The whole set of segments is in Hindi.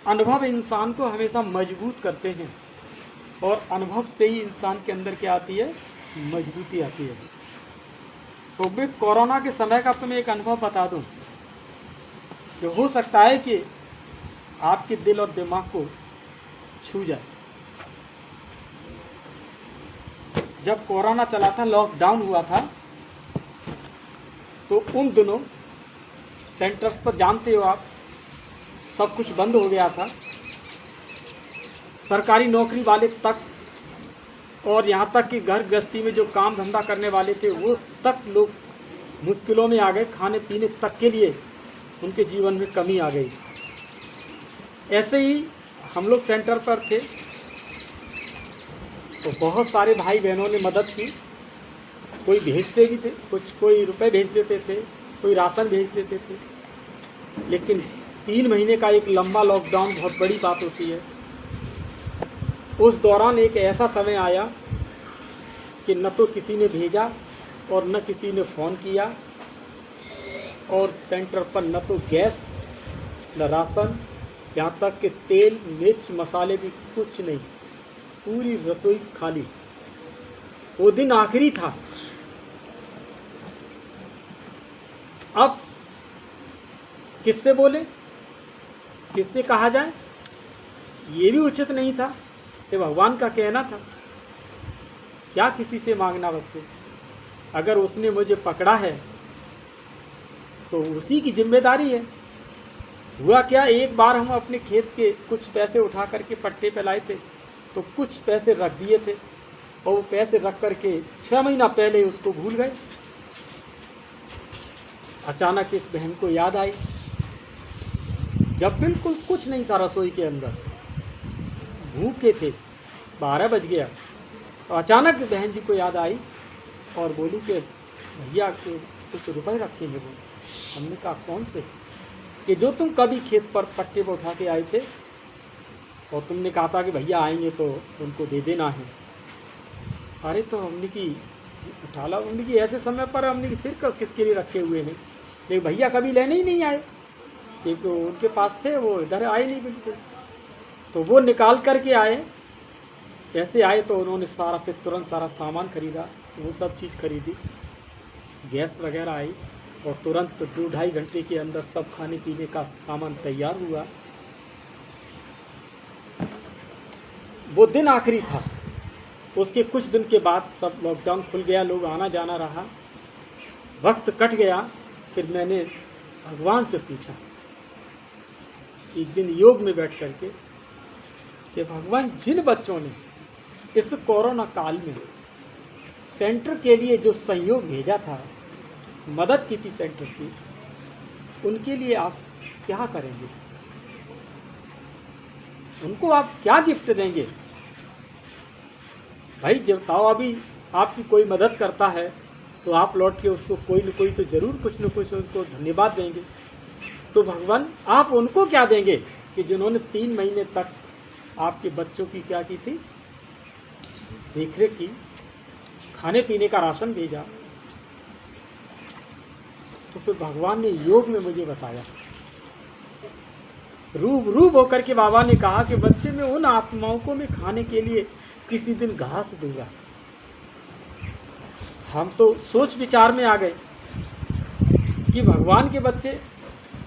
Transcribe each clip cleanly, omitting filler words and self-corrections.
अनुभव इंसान को हमेशा मजबूत करते हैं और अनुभव से ही इंसान के अंदर क्या आती है, मजबूती आती है। तो मैं कोरोना के समय का तुम्हें एक अनुभव बता दूं जो हो सकता है कि आपके दिल और दिमाग को छू जाए। जब कोरोना चला था, लॉकडाउन हुआ था, तो उन दिनों सेंटर्स पर जानते हो आप, सब कुछ बंद हो गया था। सरकारी नौकरी वाले तक और यहाँ तक कि घर गृहस्थी में जो काम धंधा करने वाले थे वो तक लोग मुश्किलों में आ गए। खाने पीने तक के लिए उनके जीवन में कमी आ गई। ऐसे ही हम लोग सेंटर पर थे तो बहुत सारे भाई बहनों ने मदद की। कोई भेजते भी थे, कोई रुपए भेज देते थे, कोई राशन भेज देते थे। लेकिन 3 महीने का एक लंबा लॉकडाउन बहुत बड़ी बात होती है। उस दौरान एक ऐसा समय आया कि न तो किसी ने भेजा और न किसी ने फ़ोन किया, और सेंटर पर न तो गैस न राशन, यहाँ तक कि तेल मिर्च मसाले भी कुछ नहीं, पूरी रसोई खाली। वो दिन आखिरी था। अब किससे बोले, किससे कहा जाए, ये भी उचित नहीं था। ये भगवान का कहना था, क्या किसी से मांगना बच्चे। अगर उसने मुझे पकड़ा है तो उसी की जिम्मेदारी है। हुआ क्या, एक बार हम अपने खेत के कुछ पैसे उठा करके पट्टे पे लाए थे, तो कुछ पैसे रख दिए थे और वो पैसे रख करके 6 महीना पहले उसको भूल गए। अचानक इस बहन को याद आई, जब बिल्कुल कुछ नहीं था रसोई के अंदर, भूखे थे, 12 बज गया, तो अचानक बहन जी को याद आई और बोली कि भैया के कुछ रुपए रखे हैं वो। हमने कहा कौन से, कि जो तुम कभी खेत पर पट्टे पर उठा के आए थे और तुमने कहा था कि भैया आएंगे तो उनको दे देना है। अरे तो हमने की उठा ला, हमने की ऐसे समय पर हमने की फिर किसके लिए रखे हुए हैं, लेकिन भैया कभी लेने ही नहीं आए, क्योंकि उनके पास थे, वो इधर आए नहीं बिल्कुल। तो वो निकाल करके आए। कैसे आए तो उन्होंने सारा फिर तुरंत सारा सामान खरीदा, वो सब चीज़ खरीदी, गैस वगैरह आई और तुरंत 2-2.5 घंटे के अंदर सब खाने पीने का सामान तैयार हुआ। वो दिन आखिरी था। उसके कुछ दिन के बाद सब लॉकडाउन खुल गया, लोग आना जाना रहा, वक्त कट गया। फिर मैंने भगवान से पूछा एक दिन योग में बैठ करके कि भगवान, जिन बच्चों ने इस कोरोना काल में सेंटर के लिए जो सहयोग भेजा था, मदद की थी सेंटर की, उनके लिए आप क्या करेंगे, उनको आप क्या गिफ्ट देंगे। भाई जब ताओ अभी आपकी कोई मदद करता है तो आप लौट के उसको कोई न कोई तो ज़रूर कुछ न कुछ उनको धन्यवाद देंगे। तो भगवान आप उनको क्या देंगे कि जिन्होंने 3 महीने तक आपके बच्चों की क्या की थी, देखरेख की, खाने पीने का राशन भेजा। तो फिर भगवान ने योग में मुझे बताया, रूप होकर के बाबा ने कहा कि बच्चे मैं उन आत्माओं को मैं खाने के लिए किसी दिन घास दूंगा। हम तो सोच विचार में आ गए कि भगवान के बच्चे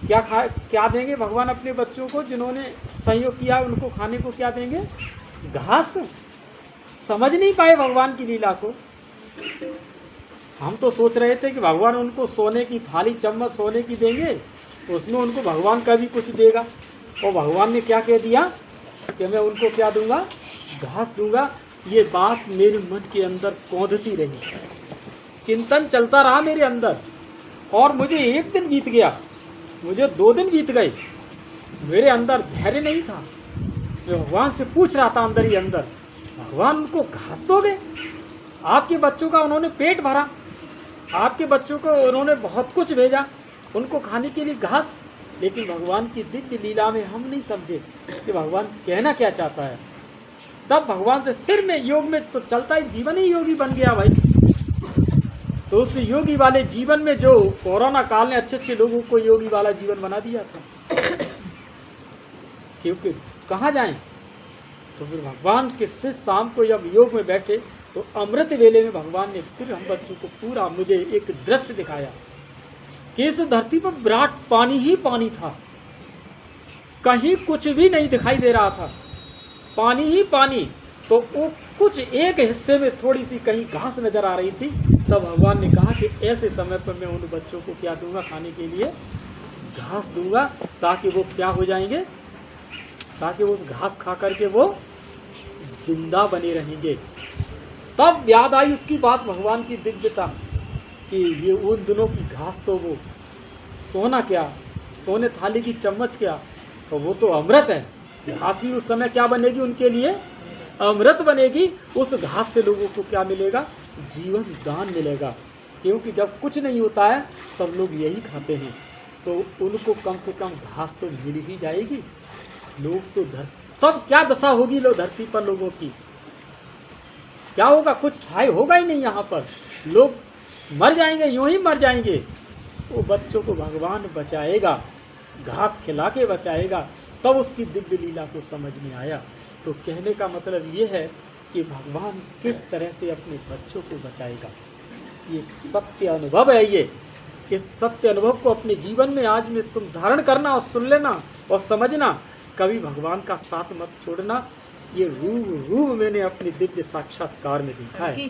क्या देंगे भगवान अपने बच्चों को, जिन्होंने सहयोग किया उनको खाने को क्या देंगे, घास। समझ नहीं पाए भगवान की लीला को। हम तो सोच रहे थे कि भगवान उनको सोने की थाली चम्मच सोने की देंगे, उसमें उनको भगवान का भी कुछ देगा। और भगवान ने क्या कह दिया कि मैं उनको क्या दूंगा, घास दूंगा। ये बात मेरे मन के अंदर कौंधती रही, चिंतन चलता रहा मेरे अंदर। और मुझे 1 दिन बीत गया, मुझे 2 दिन बीत गए, मेरे अंदर धैर्य नहीं था। मैं भगवान से पूछ रहा था अंदर ही अंदर, भगवान उनको घास दोगे, आपके बच्चों का उन्होंने पेट भरा, आपके बच्चों को उन्होंने बहुत कुछ भेजा, उनको खाने के लिए घास। लेकिन भगवान की दिव्य लीला में हम नहीं समझे कि भगवान कहना क्या चाहता है। तब भगवान से फिर मैं योग में तो चलता ही जीवन ही योगी बन गया भाई। तो उस योगी वाले जीवन में जो कोरोना काल ने अच्छे अच्छे लोगों को योगी वाला जीवन बना दिया था। क्योंकि कहाँ जाएं। तो फिर भगवान के फिर शाम को जब योग में बैठे तो अमृत वेले में भगवान ने फिर हम बच्चों को पूरा मुझे एक दृश्य दिखाया कि इस धरती पर विराट पानी ही पानी था, कहीं कुछ भी नहीं दिखाई दे रहा था, पानी ही पानी। तो वो कुछ एक हिस्से में थोड़ी सी कहीं घास नजर आ रही थी। तब भगवान ने कहा कि ऐसे समय पर मैं उन बच्चों को क्या दूंगा, खाने के लिए घास दूंगा, ताकि वो क्या हो जाएंगे, ताकि वो उस घास खा करके वो जिंदा बने रहेंगे। तब याद आई उसकी बात, भगवान की दिव्यता, कि ये उन दिनों की घास तो वो सोना क्या, सोने थाली की चम्मच क्या, तो वो तो अमृत है। घास भी उस समय क्या बनेगी उनके लिए, अमृत बनेगी। उस घास से लोगों को क्या मिलेगा, जीवन दान मिलेगा। क्योंकि जब कुछ नहीं होता है तब लोग यही खाते हैं, तो उनको कम से कम घास तो मिल ही जाएगी। लोग तो तब क्या दशा होगी लो धरती पर लोगों की, क्या होगा, कुछ थाई होगा ही नहीं यहाँ पर, लोग मर जाएंगे, यूं ही मर जाएंगे। वो बच्चों को भगवान बचाएगा, घास खिला के बचाएगा। तब उसकी दिव्य लीला को समझ में आया। तो कहने का मतलब ये है कि भगवान किस तरह से अपने बच्चों को बचाएगा। ये सत्य अनुभव है। ये इस सत्य अनुभव को अपने जीवन में आज में तुम धारण करना और सुन लेना और समझना, कभी भगवान का साथ मत छोड़ना। ये रूप मैंने अपने दिव्य साक्षात्कार में देखा है।